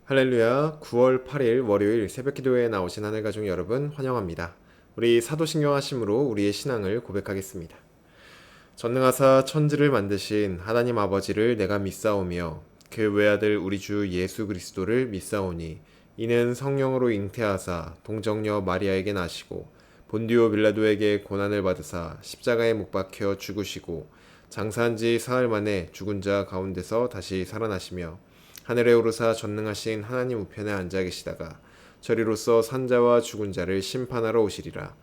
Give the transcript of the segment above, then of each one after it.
할렐루야. 9월 8일 월요일 새벽기도에 나오신 하늘가족 여러분 환영합니다. 우리 사도신경하심으로 우리의 신앙을 고백하겠습니다. 전능하사 천지를 만드신 하나님 아버지를 내가 믿사오며 그 외아들 우리 주 예수 그리스도를 믿사오니 이는 성령으로 잉태하사 동정녀 마리아에게 나시고 본디오 빌라도에게 고난을 받으사 십자가에 못 박혀 죽으시고 장사한 지 사흘 만에 죽은 자 가운데서 다시 살아나시며 하늘에 오르사 전능하신 하나님 우편에 앉아 계시다가 저리로서 산자와 죽은 자를 심판하러 오시리라.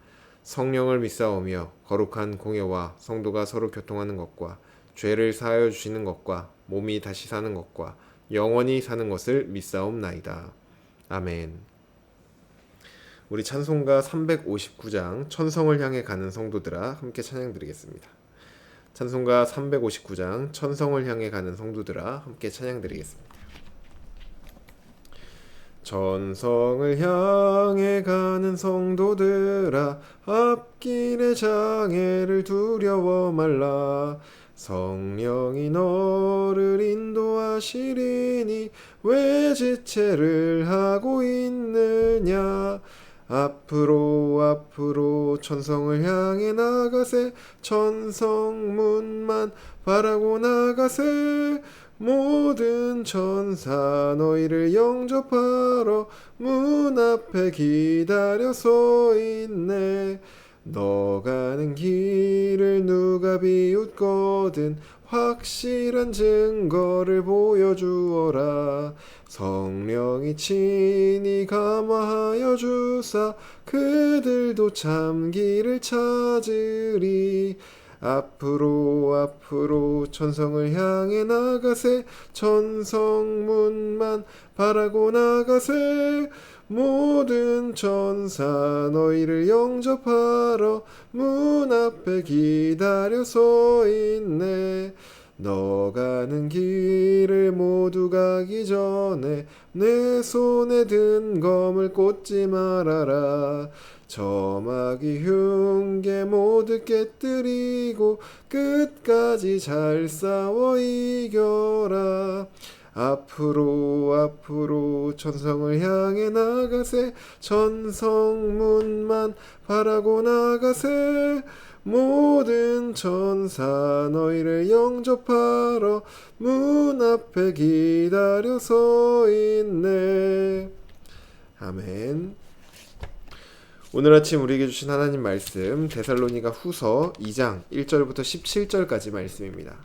성령을 믿사오며 거룩한 공예와 성도가 서로 교통하는 것과 죄를 사하여 주시는 것과 몸이 다시 사는 것과 영원히 사는 것을 믿사옵나이다. 아멘. 우리 찬송가 359장 천성을 향해 가는 성도들아 함께 찬양드리겠습니다. 찬송가 359장 천성을 향해 가는 성도들아 함께 찬양드리겠습니다. 천성을 향해 가는 성도들아 앞길의 장애를 두려워 말라. 성령이 너를 인도하시리니 왜 지체를 하고 있느냐. 앞으로 천성을 향해 나가세. 천성문만 바라고 나가세. 모든 천사 너희를 영접하러 문 앞에 기다려 서 있네. 너 가는 길을 누가 비웃거든 확실한 증거를 보여주어라. 성령이 친히 감화하여 주사 그들도 참 길을 찾으리. 앞으로 천성을 향해 나가세. 천성문만 바라고 나가세. 모든 천사 너희를 영접하러 문 앞에 기다려 서 있네. 너 가는 길을 모두 가기 전에 내 손에 든 검을 꽂지 말아라. 저마귀 흉계 모두 깨뜨리고 끝까지 잘 싸워 이겨라. 앞으로 천성을 향해 나가세. 천성문만 바라고 나가세. 모든 천사 너희를 영접하러 문 앞에 기다려 서 있네. 아멘. 오늘 아침 우리에게 주신 하나님 말씀 데살로니가 후서 2장 1절부터 17절까지 말씀입니다.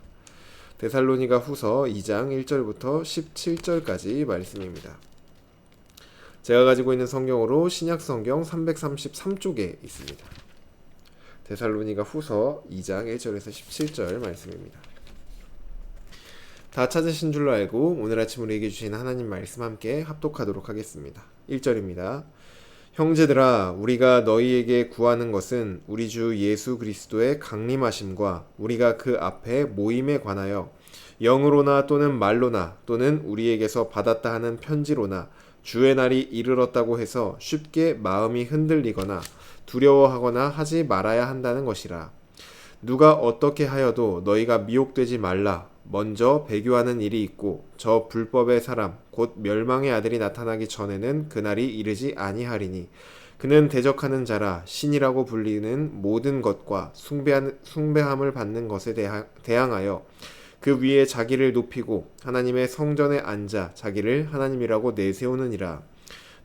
데살로니가 후서 2장 1절부터 17절까지 말씀입니다. 제가 가지고 있는 성경으로 신약 성경 333쪽에 있습니다. 데살로니가 후서 2장 1절에서 17절 말씀입니다. 다 찾으신 줄로 알고 오늘 아침 우리에게 주신 하나님 말씀 함께 합독하도록 하겠습니다. 1절입니다. 형제들아, 우리가 너희에게 구하는 것은 우리 주 예수 그리스도의 강림하심과 우리가 그 앞에 모임에 관하여 영으로나 또는 말로나 또는 우리에게서 받았다 하는 편지로나 주의 날이 이르렀다고 해서 쉽게 마음이 흔들리거나 두려워하거나 하지 말아야 한다는 것이라. 누가 어떻게 하여도 너희가 미혹되지 말라. 먼저 배교하는 일이 있고 저 불법의 사람 곧 멸망의 아들이 나타나기 전에는 그날이 이르지 아니하리니 그는 대적하는 자라 신이라고 불리는 모든 것과 숭배함을 받는 것에 대항하여 그 위에 자기를 높이고 하나님의 성전에 앉아 자기를 하나님이라고 내세우느니라.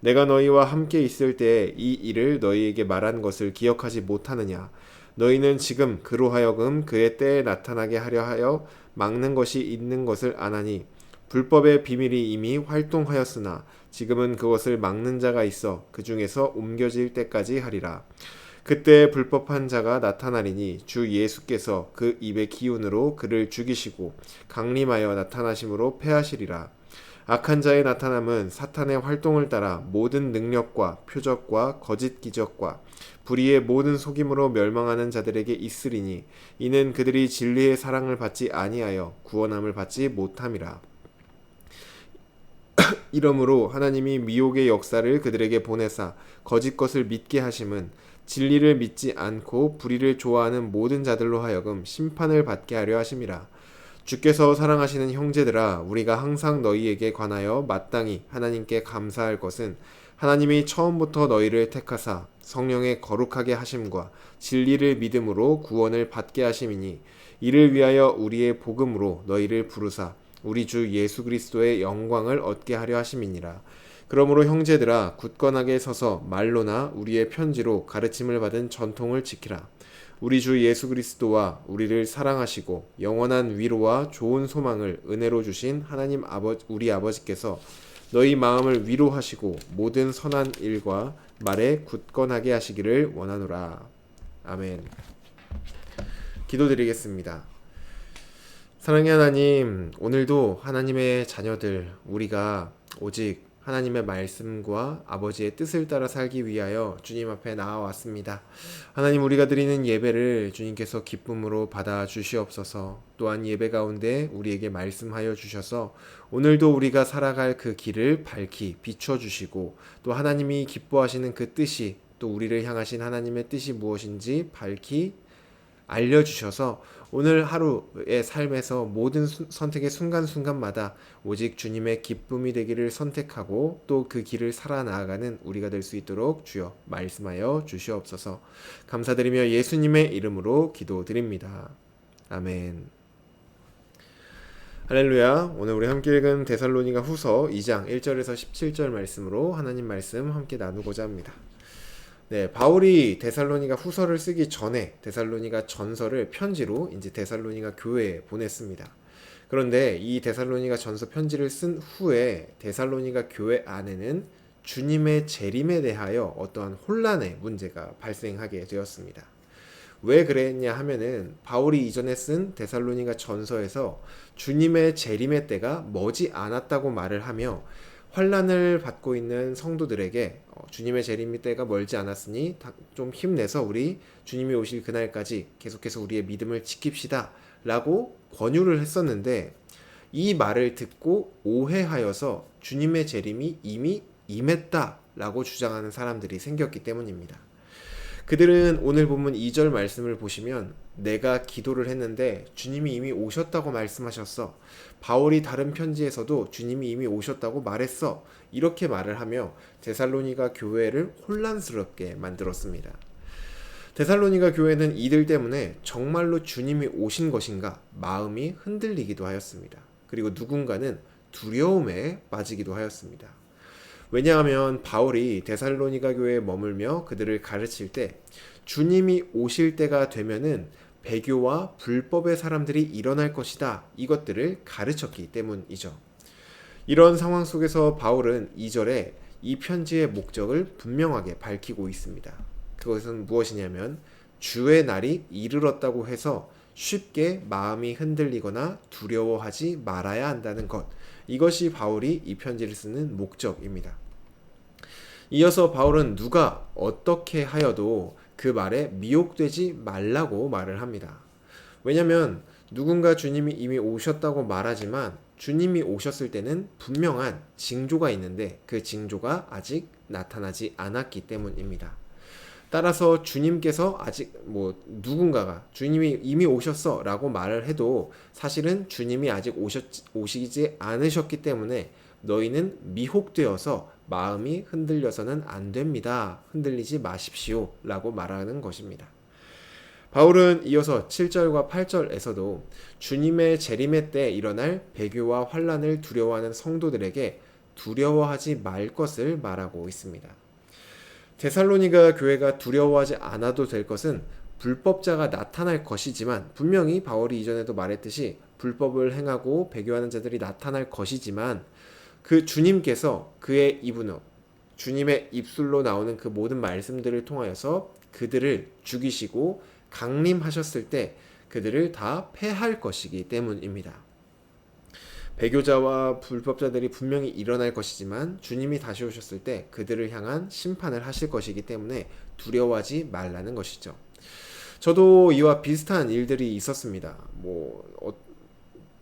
내가 너희와 함께 있을 때에 이 일을 너희에게 말한 것을 기억하지 못하느냐. 너희는 지금 그로 하여금 그의 때에 나타나게 하려 하여 막는 것이 있는 것을 아나니 불법의 비밀이 이미 활동하였으나 지금은 그것을 막는 자가 있어 그 중에서 옮겨질 때까지 하리라. 그때 불법한 자가 나타나리니 주 예수께서 그 입의 기운으로 그를 죽이시고 강림하여 나타나심으로 패하시리라. 악한 자의 나타남은 사탄의 활동을 따라 모든 능력과 표적과 거짓 기적과 불의의 모든 속임으로 멸망하는 자들에게 있으리니 이는 그들이 진리의 사랑을 받지 아니하여 구원함을 받지 못함이라. 이러므로 하나님이 미혹의 역사를 그들에게 보내사 거짓 것을 믿게 하심은 진리를 믿지 않고 불의를 좋아하는 모든 자들로 하여금 심판을 받게 하려 하심이라. 주께서 사랑하시는 형제들아, 우리가 항상 너희에게 관하여 마땅히 하나님께 감사할 것은 하나님이 처음부터 너희를 택하사 성령의 거룩하게 하심과 진리를 믿음으로 구원을 받게 하심이니, 이를 위하여 우리의 복음으로 너희를 부르사 우리 주 예수 그리스도의 영광을 얻게 하려 하심이니라. 그러므로 형제들아, 굳건하게 서서 말로나 우리의 편지로 가르침을 받은 전통을 지키라. 우리 주 예수 그리스도와 우리를 사랑하시고 영원한 위로와 좋은 소망을 은혜로 주신 하나님 우리 아버지께서 너희 마음을 위로하시고 모든 선한 일과 말에 굳건하게 하시기를 원하노라. 아멘. 기도드리겠습니다. 사랑의 하나님, 오늘도 하나님의 자녀들, 우리가 오직 하나님의 말씀과 아버지의 뜻을 따라 살기 위하여 주님 앞에 나아왔습니다. 하나님, 우리가 드리는 예배를 주님께서 기쁨으로 받아 주시옵소서. 또한 예배 가운데 우리에게 말씀하여 주셔서 오늘도 우리가 살아갈 그 길을 밝히 비춰주시고, 또 하나님이 기뻐하시는 그 뜻이, 또 우리를 향하신 하나님의 뜻이 무엇인지 밝히 알려주셔서 오늘 하루의 삶에서 모든 선택의 순간순간마다 오직 주님의 기쁨이 되기를 선택하고 또 그 길을 살아나가는 우리가 될 수 있도록 주여 말씀하여 주시옵소서. 감사드리며 예수님의 이름으로 기도드립니다. 아멘. 할렐루야. 오늘 우리 함께 읽은 데살로니가 후서 2장 1절에서 17절 말씀으로 하나님 말씀 함께 나누고자 합니다. 네, 바울이 데살로니가 후서를 쓰기 전에 데살로니가 전서를 편지로 이제 데살로니가 교회에 보냈습니다. 그런데 이 데살로니가 전서 편지를 쓴 후에 데살로니가 교회 안에는 주님의 재림에 대하여 어떠한 혼란의 문제가 발생하게 되었습니다. 왜 그랬냐 하면은 바울이 이전에 쓴 데살로니가 전서에서 주님의 재림의 때가 머지 않았다고 말을 하며 환난을 받고 있는 성도들에게 주님의 재림의 때가 멀지 않았으니 좀 힘내서 우리 주님이 오실 그날까지 계속해서 우리의 믿음을 지킵시다 라고 권유를 했었는데, 이 말을 듣고 오해하여서 주님의 재림이 이미 임했다 라고 주장하는 사람들이 생겼기 때문입니다. 그들은 오늘 본문 2절 말씀을 보시면 내가 기도를 했는데 주님이 이미 오셨다고 말씀하셨어. 바울이 다른 편지에서도 주님이 이미 오셨다고 말했어. 이렇게 말을 하며 데살로니가 교회를 혼란스럽게 만들었습니다. 데살로니가 교회는 이들 때문에 정말로 주님이 오신 것인가 마음이 흔들리기도 하였습니다. 그리고 누군가는 두려움에 빠지기도 하였습니다. 왜냐하면 바울이 데살로니가 교회에 머물며 그들을 가르칠 때 주님이 오실 때가 되면은 배교와 불법의 사람들이 일어날 것이다, 이것들을 가르쳤기 때문이죠. 이런 상황 속에서 바울은 2절에 이 편지의 목적을 분명하게 밝히고 있습니다. 그것은 무엇이냐면 주의 날이 이르렀다고 해서 쉽게 마음이 흔들리거나 두려워하지 말아야 한다는 것, 이것이 바울이 이 편지를 쓰는 목적입니다. 이어서 바울은 누가 어떻게 하여도 그 말에 미혹되지 말라고 말을 합니다. 왜냐하면 누군가 주님이 이미 오셨다고 말하지만 주님이 오셨을 때는 분명한 징조가 있는데 그 징조가 아직 나타나지 않았기 때문입니다. 따라서 주님께서 아직 누군가가 주님이 이미 오셨어 라고 말을 해도 사실은 주님이 아직 오시지 않으셨기 때문에 너희는 미혹되어서 마음이 흔들려서는 안 됩니다. 흔들리지 마십시오 라고 말하는 것입니다. 바울은 이어서 7절과 8절에서도 주님의 재림의 때 일어날 배교와 환난을 두려워하는 성도들에게 두려워하지 말 것을 말하고 있습니다. 데살로니가 교회가 두려워하지 않아도 될 것은 불법자가 나타날 것이지만, 분명히 바울이 이전에도 말했듯이 불법을 행하고 배교하는 자들이 나타날 것이지만 그 주님께서 그의 입으로 주님의 입술로 나오는 그 모든 말씀들을 통하여서 그들을 죽이시고 강림하셨을 때 그들을 다 패할 것이기 때문입니다. 배교자와 불법자들이 분명히 일어날 것이지만 주님이 다시 오셨을 때 그들을 향한 심판을 하실 것이기 때문에 두려워하지 말라는 것이죠. 저도 이와 비슷한 일들이 있었습니다.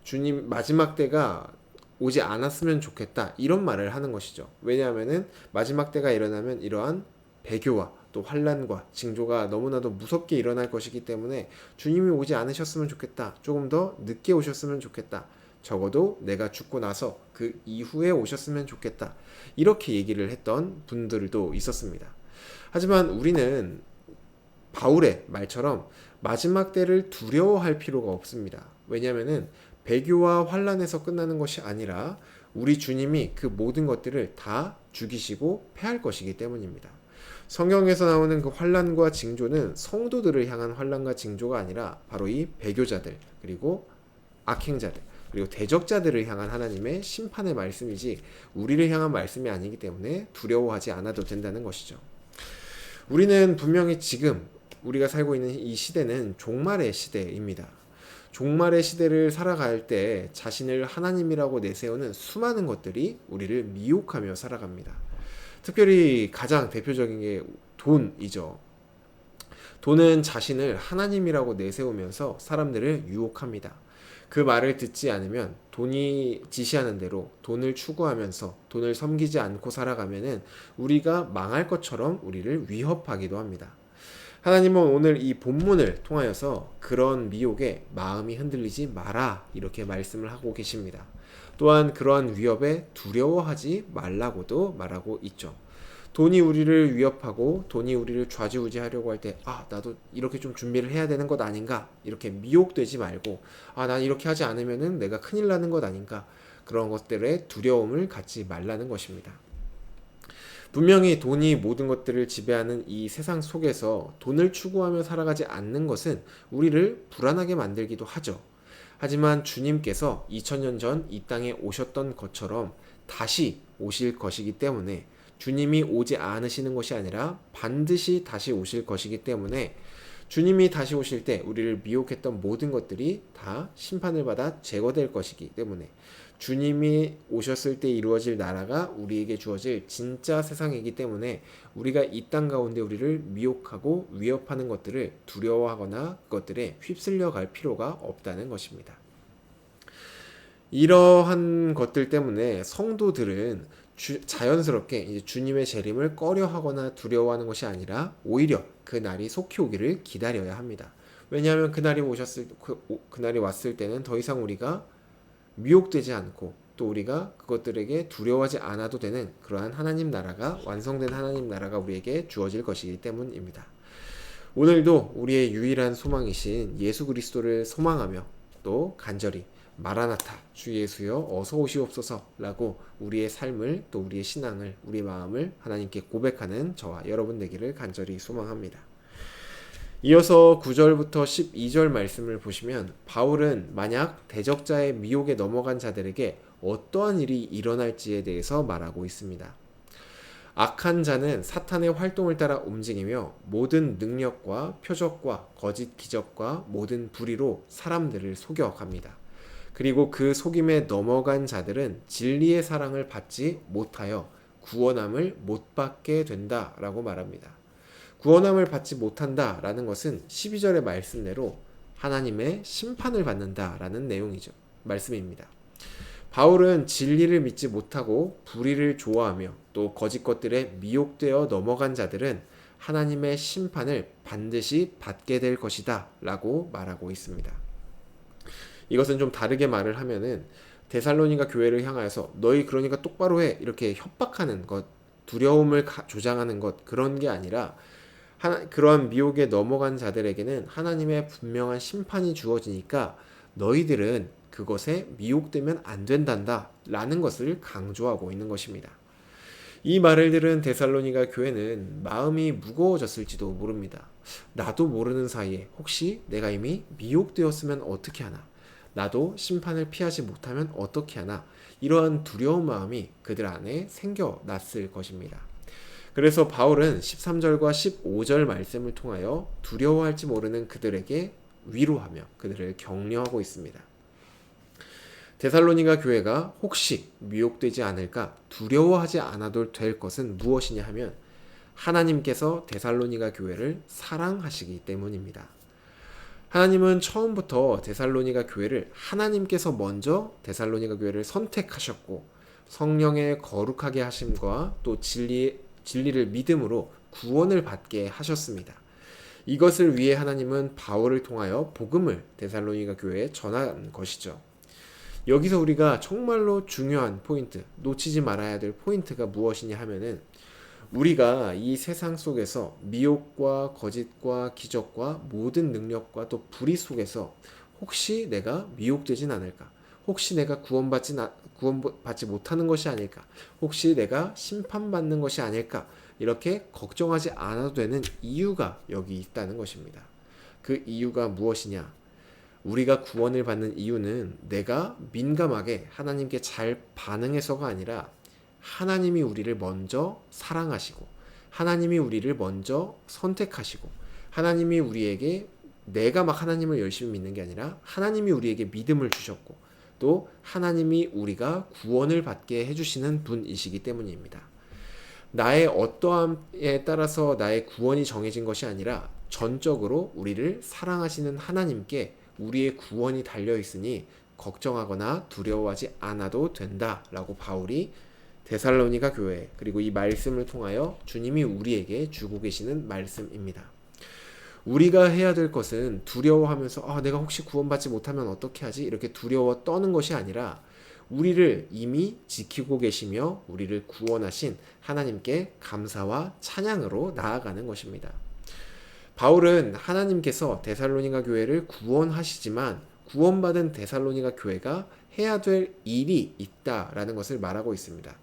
주님 마지막 때가 오지 않았으면 좋겠다, 이런 말을 하는 것이죠. 왜냐하면은 마지막 때가 일어나면 이러한 배교와 또 환난과 징조가 너무나도 무섭게 일어날 것이기 때문에 주님이 오지 않으셨으면 좋겠다. 조금 더 늦게 오셨으면 좋겠다. 적어도 내가 죽고 나서 그 이후에 오셨으면 좋겠다. 이렇게 얘기를 했던 분들도 있었습니다. 하지만 우리는 바울의 말처럼 마지막 때를 두려워할 필요가 없습니다. 왜냐하면 배교와 환난에서 끝나는 것이 아니라 우리 주님이 그 모든 것들을 다 죽이시고 패할 것이기 때문입니다. 성경에서 나오는 그 환난과 징조는 성도들을 향한 환난과 징조가 아니라 바로 이 배교자들, 그리고 악행자들, 그리고 대적자들을 향한 하나님의 심판의 말씀이지 우리를 향한 말씀이 아니기 때문에 두려워하지 않아도 된다는 것이죠. 우리는 분명히 지금 우리가 살고 있는 이 시대는 종말의 시대입니다. 종말의 시대를 살아갈 때 자신을 하나님이라고 내세우는 수많은 것들이 우리를 미혹하며 살아갑니다. 특별히 가장 대표적인 게 돈이죠. 돈은 자신을 하나님이라고 내세우면서 사람들을 유혹합니다. 그 말을 듣지 않으면 돈이 지시하는 대로 돈을 추구하면서 돈을 섬기지 않고 살아가면은 우리가 망할 것처럼 우리를 위협하기도 합니다. 하나님은 오늘 이 본문을 통하여서 그런 미혹에 마음이 흔들리지 마라 이렇게 말씀을 하고 계십니다. 또한 그러한 위협에 두려워하지 말라고도 말하고 있죠. 돈이 우리를 위협하고 돈이 우리를 좌지우지하려고 할 때 나도 이렇게 좀 준비를 해야 되는 것 아닌가 이렇게 미혹되지 말고 난 이렇게 하지 않으면은 내가 큰일 나는 것 아닌가 그런 것들에 두려움을 갖지 말라는 것입니다. 분명히 돈이 모든 것들을 지배하는 이 세상 속에서 돈을 추구하며 살아가지 않는 것은 우리를 불안하게 만들기도 하죠. 하지만 주님께서 2000년 전 이 땅에 오셨던 것처럼 다시 오실 것이기 때문에 주님이 오지 않으시는 것이 아니라 반드시 다시 오실 것이기 때문에 주님이 다시 오실 때 우리를 미혹했던 모든 것들이 다 심판을 받아 제거될 것이기 때문에 주님이 오셨을 때 이루어질 나라가 우리에게 주어질 진짜 세상이기 때문에 우리가 이 땅 가운데 우리를 미혹하고 위협하는 것들을 두려워하거나 그것들에 휩쓸려 갈 필요가 없다는 것입니다. 이러한 것들 때문에 성도들은 자연스럽게 이제 주님의 재림을 꺼려하거나 두려워하는 것이 아니라 오히려 그 날이 속히 오기를 기다려야 합니다. 왜냐하면 그날이 그날이 왔을 때는 더 이상 우리가 미혹되지 않고 또 우리가 그것들에게 두려워하지 않아도 되는 그러한 하나님 나라가 완성된 하나님 나라가 우리에게 주어질 것이기 때문입니다. 오늘도 우리의 유일한 소망이신 예수 그리스도를 소망하며 또 간절히 마라나타 주 예수여 어서 오시옵소서 라고 우리의 삶을 또 우리의 신앙을 우리 마음을 하나님께 고백하는 저와 여러분 되기를 간절히 소망합니다. 이어서 9절부터 12절 말씀을 보시면 바울은 만약 대적자의 미혹에 넘어간 자들에게 어떠한 일이 일어날지에 대해서 말하고 있습니다. 악한 자는 사탄의 활동을 따라 움직이며 모든 능력과 표적과 거짓 기적과 모든 불의로 사람들을 속여갑니다. 그리고 그 속임에 넘어간 자들은 진리의 사랑을 받지 못하여 구원함을 못 받게 된다라고 말합니다. 구원함을 받지 못한다라는 것은 12절의 말씀대로 하나님의 심판을 받는다라는 내용이죠. 말씀입니다. 바울은 진리를 믿지 못하고 불의를 좋아하며 또 거짓 것들에 미혹되어 넘어간 자들은 하나님의 심판을 반드시 받게 될 것이다 라고 말하고 있습니다. 이것은 좀 다르게 말을 하면은 데살로니가 교회를 향하여서 너희 그러니까 똑바로 해 이렇게 협박하는 것, 두려움을 조장하는 것 그런 게 아니라 그러한 미혹에 넘어간 자들에게는 하나님의 분명한 심판이 주어지니까 너희들은 그것에 미혹되면 안 된단다 라는 것을 강조하고 있는 것입니다. 이 말을 들은 데살로니가 교회는 마음이 무거워졌을지도 모릅니다. 나도 모르는 사이에 혹시 내가 이미 미혹되었으면 어떻게 하나? 나도 심판을 피하지 못하면 어떻게 하나? 이러한 두려운 마음이 그들 안에 생겨났을 것입니다. 그래서 바울은 13절과 15절 말씀을 통하여 두려워할지 모르는 그들에게 위로하며 그들을 격려하고 있습니다. 데살로니가 교회가 혹시 미혹되지 않을까 두려워하지 않아도 될 것은 무엇이냐 하면 하나님께서 데살로니가 교회를 사랑하시기 때문입니다. 하나님은 처음부터 데살로니가 교회를 하나님께서 먼저 데살로니가 교회를 선택하셨고 성령의 거룩하게 하심과 또 진리를 믿음으로 구원을 받게 하셨습니다. 이것을 위해 하나님은 바울을 통하여 복음을 데살로니가 교회에 전한 것이죠. 여기서 우리가 정말로 중요한 포인트, 놓치지 말아야 될 포인트가 무엇이냐 하면은 우리가 이 세상 속에서 미혹과 거짓과 기적과 모든 능력과 또 불의 속에서 혹시 내가 미혹되진 않을까? 혹시 내가 구원받지 못하는 것이 아닐까? 혹시 내가 심판받는 것이 아닐까? 이렇게 걱정하지 않아도 되는 이유가 여기 있다는 것입니다. 그 이유가 무엇이냐? 우리가 구원을 받는 이유는 내가 민감하게 하나님께 잘 반응해서가 아니라 하나님이 우리를 먼저 사랑하시고 하나님이 우리를 먼저 선택하시고 하나님이 우리에게 내가 막 하나님을 열심히 믿는 게 아니라 하나님이 우리에게 믿음을 주셨고 또 하나님이 우리가 구원을 받게 해주시는 분이시기 때문입니다. 나의 어떠함에 따라서 나의 구원이 정해진 것이 아니라 전적으로 우리를 사랑하시는 하나님께 우리의 구원이 달려있으니 걱정하거나 두려워하지 않아도 된다라고 바울이 데살로니가 교회 그리고 이 말씀을 통하여 주님이 우리에게 주고 계시는 말씀입니다. 우리가 해야 될 것은 두려워하면서 내가 혹시 구원받지 못하면 어떻게 하지? 이렇게 두려워 떠는 것이 아니라 우리를 이미 지키고 계시며 우리를 구원하신 하나님께 감사와 찬양으로 나아가는 것입니다. 바울은 하나님께서 데살로니가 교회를 구원하시지만 구원받은 데살로니가 교회가 해야 될 일이 있다라는 것을 말하고 있습니다.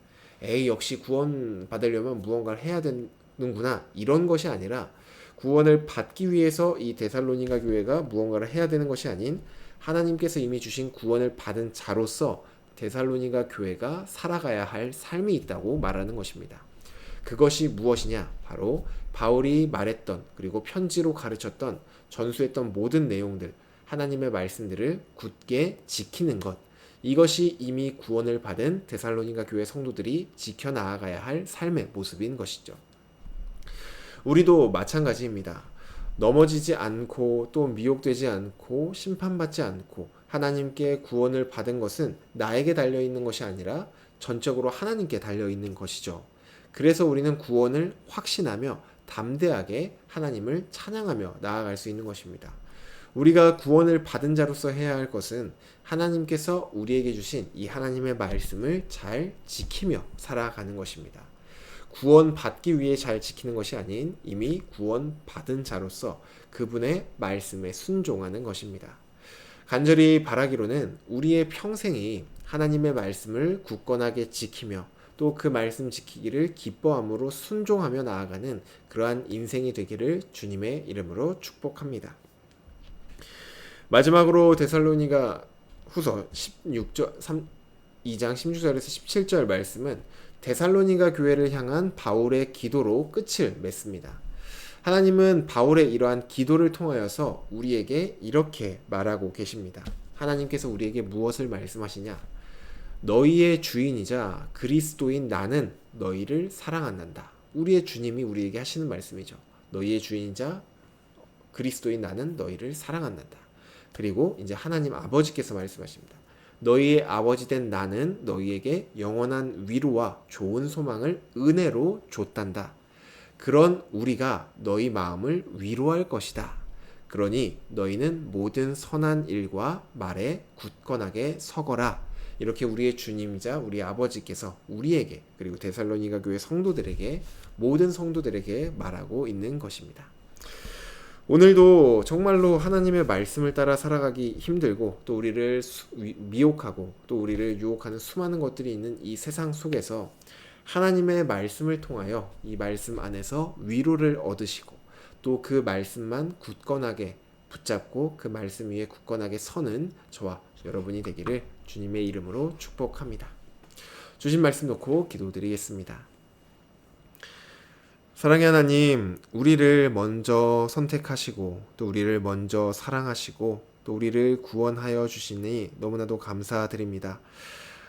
역시 구원받으려면 무언가를 해야 되는구나 이런 것이 아니라 구원을 받기 위해서 이 데살로니가 교회가 무언가를 해야 되는 것이 아닌 하나님께서 이미 주신 구원을 받은 자로서 데살로니가 교회가 살아가야 할 삶이 있다고 말하는 것입니다. 그것이 무엇이냐? 바로 바울이 말했던 그리고 편지로 가르쳤던 전수했던 모든 내용들, 하나님의 말씀들을 굳게 지키는 것. 이것이 이미 구원을 받은 데살로니가 교회 성도들이 지켜나가야 할 삶의 모습인 것이죠. 우리도 마찬가지입니다. 넘어지지 않고 또 미혹되지 않고 심판받지 않고 하나님께 구원을 받은 것은 나에게 달려있는 것이 아니라 전적으로 하나님께 달려있는 것이죠. 그래서 우리는 구원을 확신하며 담대하게 하나님을 찬양하며 나아갈 수 있는 것입니다. 우리가 구원을 받은 자로서 해야 할 것은 하나님께서 우리에게 주신 이 하나님의 말씀을 잘 지키며 살아가는 것입니다. 구원 받기 위해 잘 지키는 것이 아닌 이미 구원 받은 자로서 그분의 말씀에 순종하는 것입니다. 간절히 바라기로는 우리의 평생이 하나님의 말씀을 굳건하게 지키며 또 그 말씀 지키기를 기뻐함으로 순종하며 나아가는 그러한 인생이 되기를 주님의 이름으로 축복합니다. 마지막으로 데살로니가 후서 2장 16절에서 17절 말씀은 데살로니가 교회를 향한 바울의 기도로 끝을 맺습니다. 하나님은 바울의 이러한 기도를 통하여서 우리에게 이렇게 말하고 계십니다. 하나님께서 우리에게 무엇을 말씀하시냐? 너희의 주인이자 그리스도인 나는 너희를 사랑한다. 우리의 주님이 우리에게 하시는 말씀이죠. 너희의 주인이자 그리스도인 나는 너희를 사랑한다. 그리고 이제 하나님 아버지께서 말씀하십니다. 너희의 아버지 된 나는 너희에게 영원한 위로와 좋은 소망을 은혜로 줬단다. 그런 우리가 너희 마음을 위로할 것이다. 그러니 너희는 모든 선한 일과 말에 굳건하게 서거라. 이렇게 우리의 주님이자 우리 아버지께서 우리에게 그리고 데살로니가 교회 성도들에게 모든 성도들에게 말하고 있는 것입니다. 오늘도 정말로 하나님의 말씀을 따라 살아가기 힘들고 또 우리를 미혹하고 또 우리를 유혹하는 수많은 것들이 있는 이 세상 속에서 하나님의 말씀을 통하여 이 말씀 안에서 위로를 얻으시고 또 그 말씀만 굳건하게 붙잡고 그 말씀 위에 굳건하게 서는 저와 여러분이 되기를 주님의 이름으로 축복합니다. 주신 말씀 놓고 기도드리겠습니다. 사랑의 하나님, 우리를 먼저 선택하시고 또 우리를 먼저 사랑하시고 또 우리를 구원하여 주시니 너무나도 감사드립니다.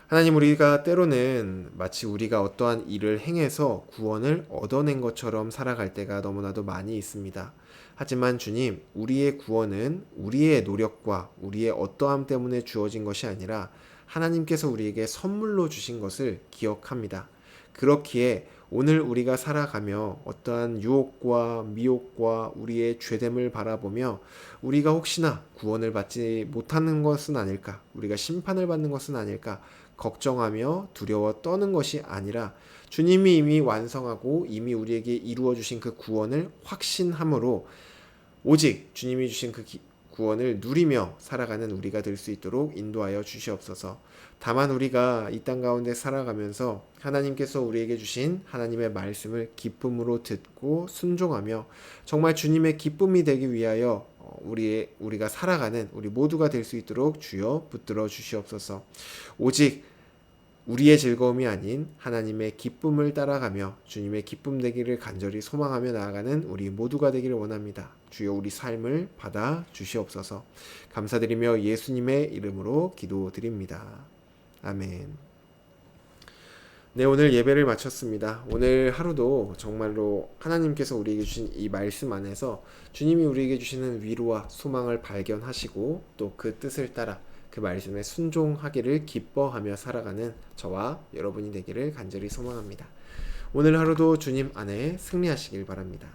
하나님, 우리가 때로는 마치 우리가 어떠한 일을 행해서 구원을 얻어낸 것처럼 살아갈 때가 너무나도 많이 있습니다. 하지만 주님, 우리의 구원은 우리의 노력과 우리의 어떠함 때문에 주어진 것이 아니라 하나님께서 우리에게 선물로 주신 것을 기억합니다. 그렇기에 오늘 우리가 살아가며 어떠한 유혹과 미혹과 우리의 죄됨을 바라보며 우리가 혹시나 구원을 받지 못하는 것은 아닐까, 우리가 심판을 받는 것은 아닐까 걱정하며 두려워 떠는 것이 아니라 주님이 이미 완성하고 이미 우리에게 이루어 주신 그 구원을 확신함으로 오직 주님이 주신 그 구원을 누리며 살아가는 우리가 될 수 있도록 인도하여 주시옵소서. 다만 우리가 이 땅 가운데 살아가면서 하나님께서 우리에게 주신 하나님의 말씀을 기쁨으로 듣고 순종하며 정말 주님의 기쁨이 되기 위하여 우리가 살아가는 우리 모두가 될 수 있도록 주여 붙들어 주시옵소서. 오직 우리의 즐거움이 아닌 하나님의 기쁨을 따라가며 주님의 기쁨 되기를 간절히 소망하며 나아가는 우리 모두가 되기를 원합니다. 주여 우리 삶을 받아 주시옵소서. 감사드리며 예수님의 이름으로 기도드립니다. 아멘. 네, 오늘 예배를 마쳤습니다. 오늘 하루도 정말로 하나님께서 우리에게 주신 이 말씀 안에서 주님이 우리에게 주시는 위로와 소망을 발견하시고 또 그 뜻을 따라 그 말씀에 순종하기를 기뻐하며 살아가는 저와 여러분이 되기를 간절히 소망합니다. 오늘 하루도 주님 안에 승리하시길 바랍니다.